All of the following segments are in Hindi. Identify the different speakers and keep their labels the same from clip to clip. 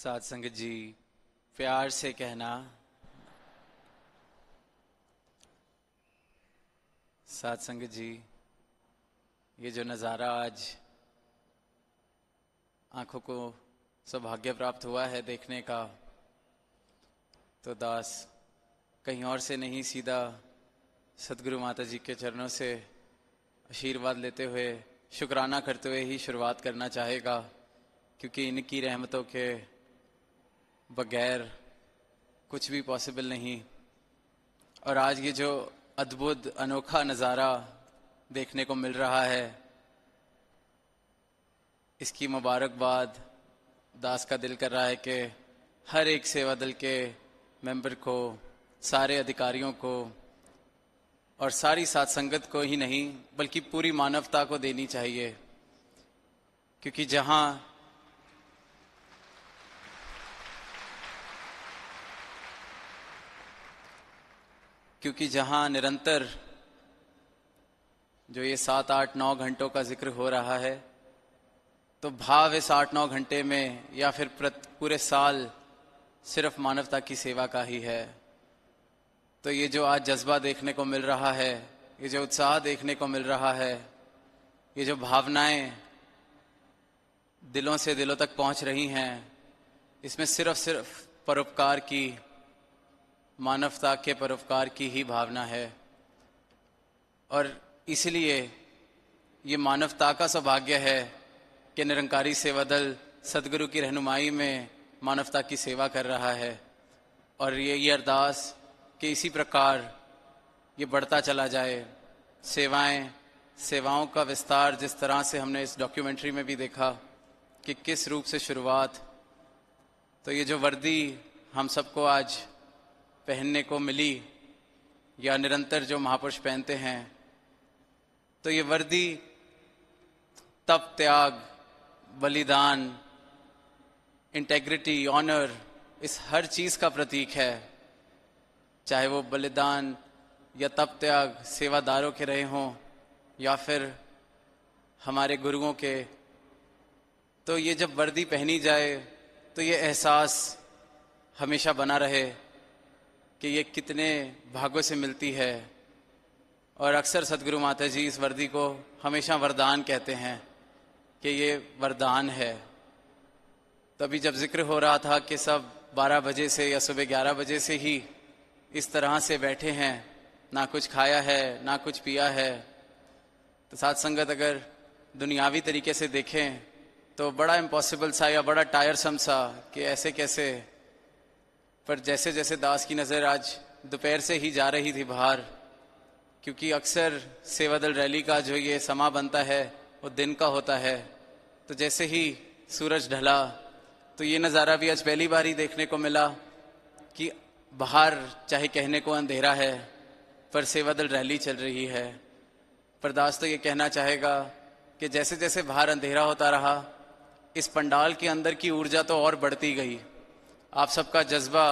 Speaker 1: साध संगत जी, प्यार से कहना, साध संगत जी, ये जो नज़ारा आज आंखों को सौभाग्य प्राप्त हुआ है देखने का, तो दास कहीं और से नहीं, सीधा सदगुरु माता जी के चरणों से आशीर्वाद लेते हुए, शुक्राना करते हुए ही शुरुआत करना चाहेगा, क्योंकि इनकी रहमतों के बगैर कुछ भी पॉसिबल नहीं। और आज ये जो अद्भुत अनोखा नज़ारा देखने को मिल रहा है, इसकी मुबारकबाद दास का दिल कर रहा है कि हर एक सेवा दल के मेंबर को, सारे अधिकारियों को और सारी साथ संगत को ही नहीं बल्कि पूरी मानवता को देनी चाहिए। क्योंकि जहां निरंतर जो ये 7, 8, 9 घंटों का जिक्र हो रहा है, तो भाव इस 8, 9 घंटे में या फिर पूरे साल सिर्फ मानवता की सेवा का ही है। तो ये जो आज जज्बा देखने को मिल रहा है, ये जो उत्साह देखने को मिल रहा है, ये जो भावनाएं दिलों से दिलों तक पहुंच रही हैं, इसमें सिर्फ परोपकार की, मानवता के परोपकार की ही भावना है। और इसलिए ये मानवता का सौभाग्य है कि निरंकारी सेवा दल सदगुरु की रहनुमाई में मानवता की सेवा कर रहा है। और ये अरदास कि इसी प्रकार ये बढ़ता चला जाए। सेवाओं का विस्तार, जिस तरह से हमने इस डॉक्यूमेंट्री में भी देखा कि किस रूप से शुरुआत, तो ये जो वर्दी हम सबको आज पहनने को मिली या निरंतर जो महापुरुष पहनते हैं, तो ये वर्दी तप, त्याग, बलिदान, इंटेग्रिटी, ऑनर, इस हर चीज का प्रतीक है। चाहे वो बलिदान या तप त्याग सेवादारों के रहे हों या फिर हमारे गुरुओं के, तो ये जब वर्दी पहनी जाए तो ये एहसास हमेशा बना रहे कि ये कितने भाग्यों से मिलती है। और अक्सर सदगुरु माता जी इस वर्दी को हमेशा वरदान कहते हैं कि ये वरदान है। तभी जब जिक्र हो रहा था कि सब 12 बजे से या सुबह 11 बजे से ही इस तरह से बैठे हैं, ना कुछ खाया है ना कुछ पिया है, तो साथ संगत अगर दुनियावी तरीके से देखें तो बड़ा इम्पॉसिबल सा या बड़ा टायरसम सा कि ऐसे कैसे। पर जैसे जैसे दास की नज़र आज दोपहर से ही जा रही थी बाहर, क्योंकि अक्सर सेवादल रैली का जो ये समा बनता है वो दिन का होता है, तो जैसे ही सूरज ढला तो ये नज़ारा भी आज पहली बार ही देखने को मिला कि बाहर चाहे कहने को अंधेरा है पर सेवादल रैली चल रही है। पर दास तो ये कहना चाहेगा कि जैसे जैसे बाहर अंधेरा होता रहा, इस पंडाल के अंदर की ऊर्जा तो और बढ़ती गई। आप सबका जज्बा,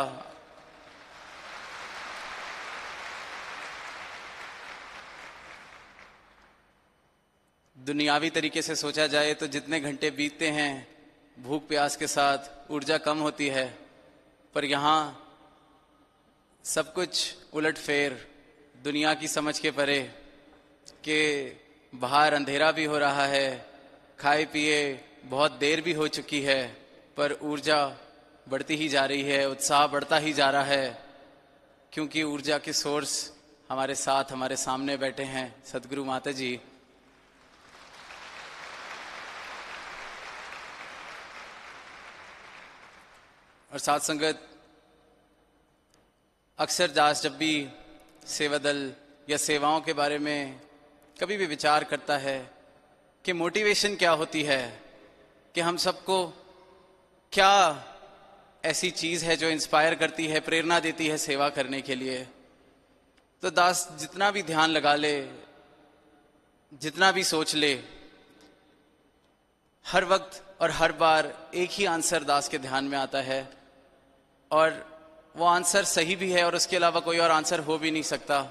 Speaker 1: दुनियावी तरीके से सोचा जाए तो जितने घंटे बीतते हैं भूख प्यास के साथ, ऊर्जा कम होती है। पर यहाँ सब कुछ उलट फेर, दुनिया की समझ के परे, कि बाहर अंधेरा भी हो रहा है, खाए पिए बहुत देर भी हो चुकी है, पर ऊर्जा बढ़ती ही जा रही है, उत्साह बढ़ता ही जा रहा है, क्योंकि ऊर्जा के सोर्स हमारे साथ, हमारे सामने बैठे हैं सदगुरु माता जी। और साथ संगत, अक्सर दास जब भी सेवादल या सेवाओं के बारे में कभी भी विचार करता है कि मोटिवेशन क्या होती है, कि हम सबको क्या ऐसी चीज है जो इंस्पायर करती है, प्रेरणा देती है सेवा करने के लिए, तो दास जितना भी ध्यान लगा ले, जितना भी सोच ले, हर वक्त और हर बार एक ही आंसर दास के ध्यान में आता है। और वो आंसर सही भी है और उसके अलावा कोई और आंसर हो भी नहीं सकता,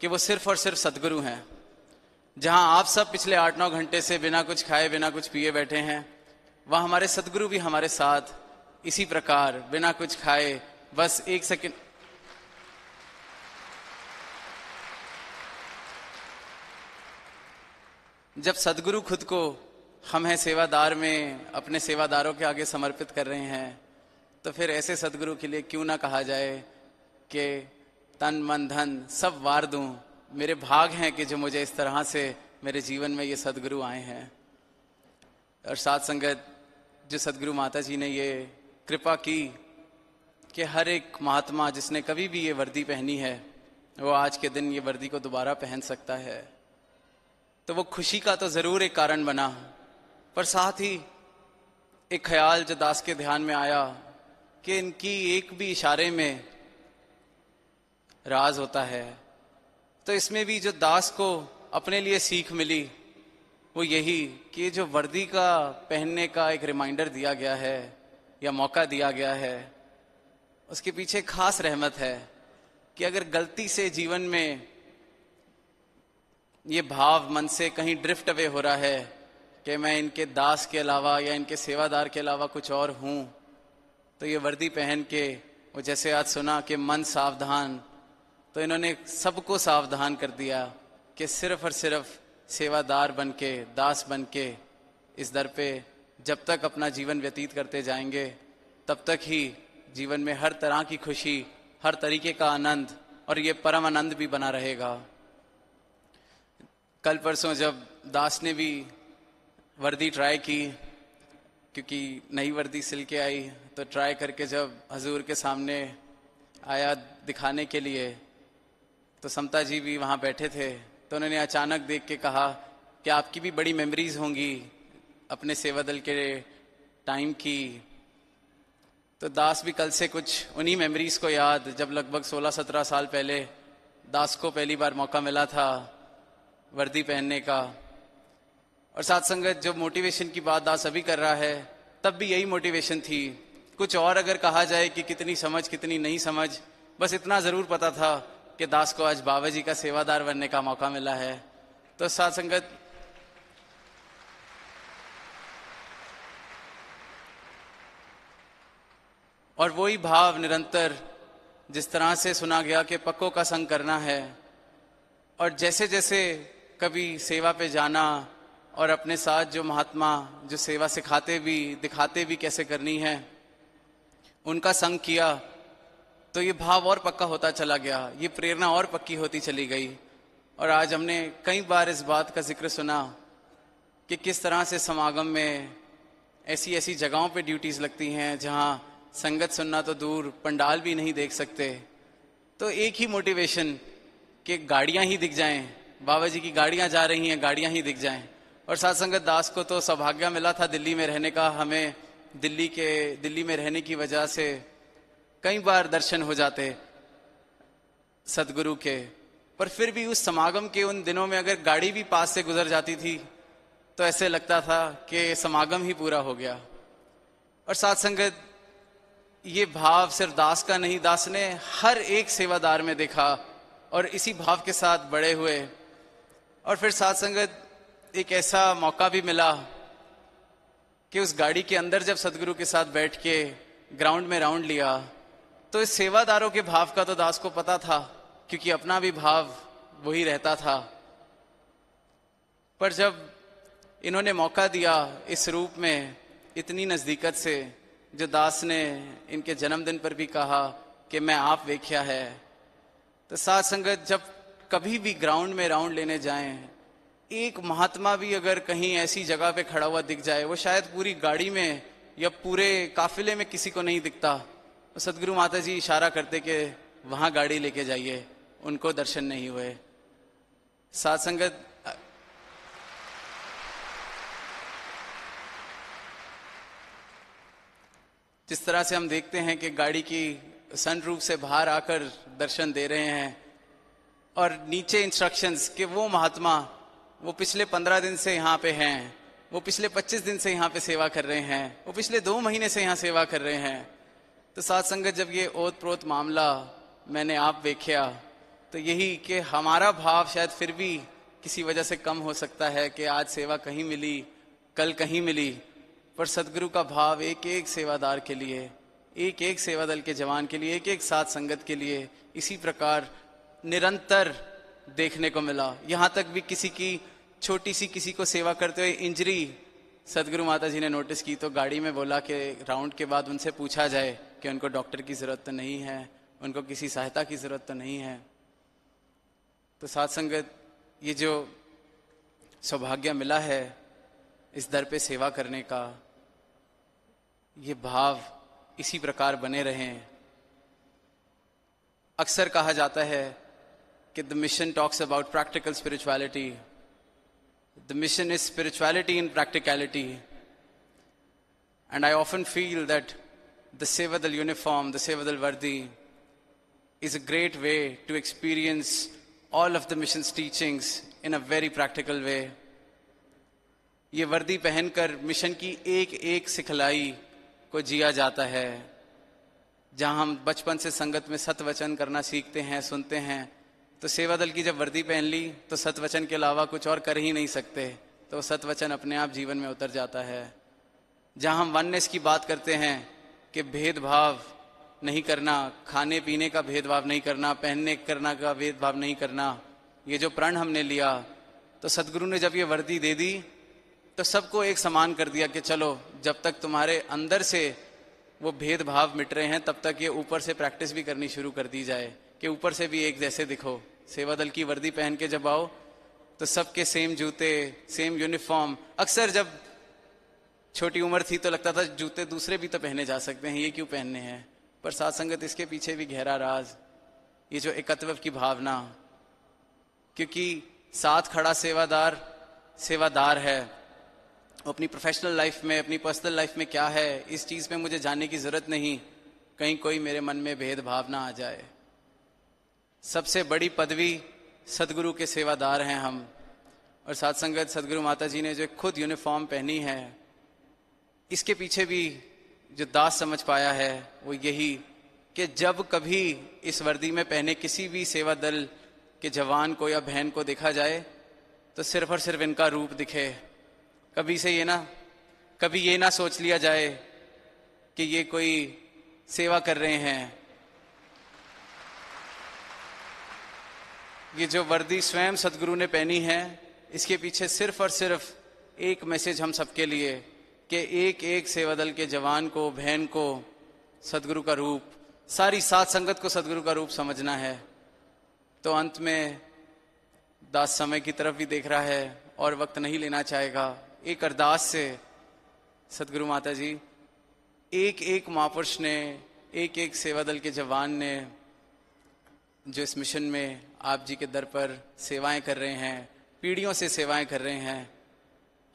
Speaker 1: कि वो सिर्फ और सिर्फ सदगुरु हैं। जहां आप सब पिछले 8-9 घंटे से बिना कुछ खाए बिना कुछ पिए बैठे हैं, वहाँ हमारे सदगुरु भी हमारे साथ इसी प्रकार बिना कुछ खाए बस एक सेकंड। जब सदगुरु खुद को हम हैं सेवादार में अपने सेवादारों के आगे समर्पित कर रहे हैं, तो फिर ऐसे सदगुरु के लिए क्यों ना कहा जाए कि तन मन धन सब वार दूं, मेरे भाग हैं कि जो मुझे इस तरह से मेरे जीवन में ये सदगुरु आए हैं। और साथ संगत, जो सदगुरु माता जी ने ये कृपा की कि हर एक महात्मा जिसने कभी भी ये वर्दी पहनी है वो आज के दिन ये वर्दी को दोबारा पहन सकता है, तो वो खुशी का तो जरूर एक कारण बना, पर साथ ही एक ख्याल जो दास के ध्यान में आया कि इनकी एक भी इशारे में राज होता है। तो इसमें भी जो दास को अपने लिए सीख मिली वो यही कि ये जो वर्दी का पहनने का एक रिमाइंडर दिया गया है या मौका दिया गया है, उसके पीछे खास रहमत है कि अगर गलती से जीवन में ये भाव मन से कहीं ड्रिफ्ट अवे हो रहा है कि मैं इनके दास के अलावा या इनके सेवादार के अलावा कुछ और हूं, तो ये वर्दी पहन के, वो जैसे आज सुना कि मन सावधान, तो इन्होंने सबको सावधान कर दिया कि सिर्फ और सिर्फ सेवादार बन के, दास बन के इस दर पे जब तक अपना जीवन व्यतीत करते जाएंगे तब तक ही जीवन में हर तरह की खुशी, हर तरीके का आनंद और ये परम आनंद भी बना रहेगा। कल परसों जब दास ने भी वर्दी ट्राई की, क्योंकि नई वर्दी सिल के आई, तो ट्राई करके जब हजूर के सामने आया दिखाने के लिए, तो समता जी भी वहाँ बैठे थे, तो उन्होंने अचानक देख के कहा कि आपकी भी बड़ी मेमोरीज होंगी अपने सेवा दल के टाइम की। तो दास भी कल से कुछ उन्हीं मेमोरीज को याद, जब लगभग 16-17 साल पहले दास को पहली बार मौका मिला था वर्दी पहनने का। और साथ संगत, जो मोटिवेशन की बात दास अभी कर रहा है, तब भी यही मोटिवेशन थी। कुछ और अगर कहा जाए कि कितनी समझ कितनी नहीं समझ, बस इतना जरूर पता था कि दास को आज बाबा जी का सेवादार बनने का मौका मिला है। तो साथ संगत, और वही भाव निरंतर जिस तरह से सुना गया कि पक्कों का संग करना है, और जैसे जैसे कभी सेवा पे जाना और अपने साथ जो महात्मा जो सेवा सिखाते भी दिखाते भी कैसे करनी है, उनका संग किया, तो ये भाव और पक्का होता चला गया, ये प्रेरणा और पक्की होती चली गई। और आज हमने कई बार इस बात का जिक्र सुना कि किस तरह से समागम में ऐसी ऐसी जगहों पे ड्यूटीज लगती हैं जहां संगत सुनना तो दूर, पंडाल भी नहीं देख सकते। तो एक ही मोटिवेशन कि गाड़ियां ही दिख जाएं, बाबा जी की गाड़ियां जा रही हैं, गाड़ियां ही दिख जाएं। और साथ संगत, दास को तो सौभाग्य मिला था दिल्ली में रहने का। हमें दिल्ली में रहने की वजह से कई बार दर्शन हो जाते सदगुरु के, पर फिर भी उस समागम के उन दिनों में अगर गाड़ी भी पास से गुजर जाती थी तो ऐसे लगता था कि समागम ही पूरा हो गया। और साथ संगत, ये भाव सिर्फ दास का नहीं, दास ने हर एक सेवादार में देखा और इसी भाव के साथ बड़े हुए। और फिर साथ संगत, एक ऐसा मौका भी मिला कि उस गाड़ी के अंदर जब सदगुरु के साथ बैठ के ग्राउंड में राउंड लिया, तो इस सेवादारों के भाव का तो दास को पता था, क्योंकि अपना भी भाव वही रहता था। पर जब इन्होंने मौका दिया इस रूप में इतनी नजदीकत से, जो दास ने इनके जन्मदिन पर भी कहा कि मैं आप वेख्या है, तो साथ संगत, जब कभी भी ग्राउंड में राउंड लेने जाएं, एक महात्मा भी अगर कहीं ऐसी जगह पे खड़ा हुआ दिख जाए, वो शायद पूरी गाड़ी में या पूरे काफिले में किसी को नहीं दिखता, तो सदगुरु माता जी इशारा करते कि वहां गाड़ी लेके जाइए, उनको दर्शन नहीं हुए। साथ संगत, जिस तरह से हम देखते हैं कि गाड़ी की सनरूफ से बाहर आकर दर्शन दे रहे हैं और नीचे इंस्ट्रक्शंस कि वो महात्मा वो पिछले 15 दिन से यहाँ पे हैं, वो पिछले 25 दिन से यहाँ पे सेवा कर रहे हैं, वो पिछले 2 महीने से यहाँ सेवा कर रहे हैं। तो साथ संगत, जब ये ओत प्रोत मामला मैंने आप देखा, तो यही कि हमारा भाव शायद फिर भी किसी वजह से कम हो सकता है कि आज सेवा कहीं मिली, कल कहीं मिली, पर सदगुरु का भाव एक एक सेवादार के लिए एक एक सेवा दल के जवान के लिए, एक एक साथ संगत के लिए इसी प्रकार निरंतर देखने को मिला। यहाँ तक भी किसी की छोटी सी किसी को सेवा करते हुए इंजरी सदगुरु माता जी ने नोटिस की तो गाड़ी में बोला कि राउंड के बाद उनसे पूछा जाए कि उनको डॉक्टर की ज़रूरत तो नहीं है, उनको किसी सहायता की ज़रूरत तो नहीं है। तो साथ संगत, ये जो सौभाग्य मिला है इस दर पे सेवा करने का, ये भाव इसी प्रकार बने रहें। अक्सर कहा जाता है कि the mission talks about practical spirituality, the mission is spirituality in practicality, and I often feel that the Sevadal uniform, the Sevadal वर्दी is a great way to experience all of the mission's teachings in a very practical way. ये वर्दी पहनकर मिशन की एक एक सिखलाई को जिया जाता है। जहाँ हम बचपन से संगत में सतवचन करना सीखते हैं, सुनते हैं, तो सेवादल की जब वर्दी पहन ली तो सतवचन के अलावा कुछ और कर ही नहीं सकते, तो सतवचन अपने आप जीवन में उतर जाता है। जहाँ हम वननेस की बात करते हैं कि भेदभाव नहीं करना, खाने पीने का भेदभाव नहीं करना, पहनने करना का भेदभाव नहीं करना, ये जो प्रण हमने लिया, तो सदगुरु ने जब ये वर्दी दे दी तो सबको एक समान कर दिया कि चलो जब तक तुम्हारे अंदर से वो भेदभाव मिट रहे हैं तब तक ये ऊपर से प्रैक्टिस भी करनी शुरू कर दी जाए कि ऊपर से भी एक जैसे दिखो। सेवादल की वर्दी पहन के जब आओ तो सबके सेम जूते, सेम यूनिफॉर्म। अक्सर जब छोटी उम्र थी तो लगता था जूते दूसरे भी तो पहने जा सकते हैं, ये क्यों पहनने हैं, पर साथ संगत इसके पीछे भी गहरा राज, ये जो एकत्व की भावना, क्योंकि साथ खड़ा सेवादार सेवादार है। अपनी प्रोफेशनल लाइफ में, अपनी पर्सनल लाइफ में क्या है इस चीज़ में मुझे जानने की ज़रूरत नहीं, कहीं कोई मेरे मन में भेदभाव ना आ जाए। सबसे बड़ी पदवी सदगुरु के सेवादार हैं हम। और साथ संगत, सदगुरु माता जी ने जो खुद यूनिफॉर्म पहनी है, इसके पीछे भी जो दास समझ पाया है वो यही कि जब कभी इस वर्दी में पहने किसी भी सेवा दल के जवान को या बहन को देखा जाए तो सिर्फ और सिर्फ इनका रूप दिखे। कभी ये ना सोच लिया जाए कि ये कोई सेवा कर रहे हैं। ये जो वर्दी स्वयं सदगुरु ने पहनी है, इसके पीछे सिर्फ और सिर्फ एक मैसेज हम सबके लिए कि एक एक सेवादल के जवान को, बहन को सदगुरु का रूप, सारी साथ संगत को सदगुरु का रूप समझना है। तो अंत में दास समय की तरफ भी देख रहा है और वक्त नहीं लेना चाहेगा। एक अरदास से सदगुरु माता जी, एक एक महापुरुष ने, एक एक सेवादल के जवान ने जो इस मिशन में आप जी के दर पर सेवाएं कर रहे हैं, पीढ़ियों से सेवाएं कर रहे हैं,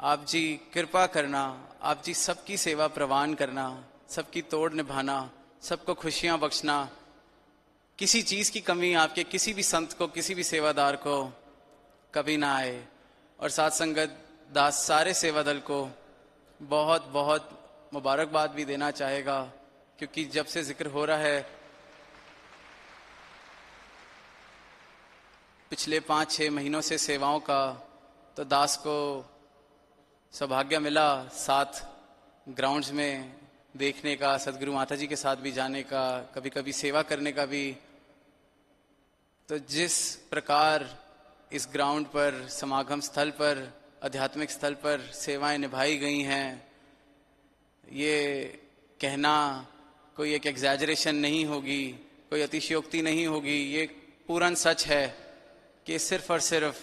Speaker 1: आप जी कृपा करना, आप जी सबकी सेवा प्रवान करना, सबकी तोड़ निभाना, सबको खुशियां बख्शना, किसी चीज़ की कमी आपके किसी भी संत को, किसी भी सेवादार को कभी ना आए। और साथ संगत दास सारे सेवादल को बहुत बहुत मुबारकबाद भी देना चाहेगा, क्योंकि जब से जिक्र हो रहा है पिछले 5-6 महीनों से सेवाओं का, तो दास को सौभाग्य मिला साथ ग्राउंड्स में देखने का, सदगुरु माता जी के साथ भी जाने का, कभी कभी सेवा करने का भी। तो जिस प्रकार इस ग्राउंड पर, समागम स्थल पर, आध्यात्मिक स्थल पर सेवाएं निभाई गई हैं, ये कहना कोई एक एग्जैजरेशन नहीं होगी, कोई अतिशयोक्ति नहीं होगी, ये पूर्ण सच है कि सिर्फ और सिर्फ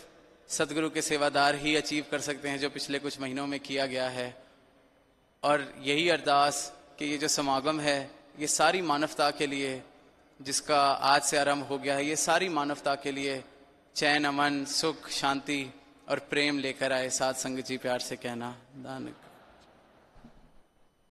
Speaker 1: सदगुरु के सेवादार ही अचीव कर सकते हैं जो पिछले कुछ महीनों में किया गया है। और यही अरदास कि ये जो समागम है ये सारी मानवता के लिए, जिसका आज से आरंभ हो गया है, ये सारी मानवता के लिए चैन, अमन, सुख, शांति और प्रेम लेकर आए। साथ संगत जी प्यार से कहना दान।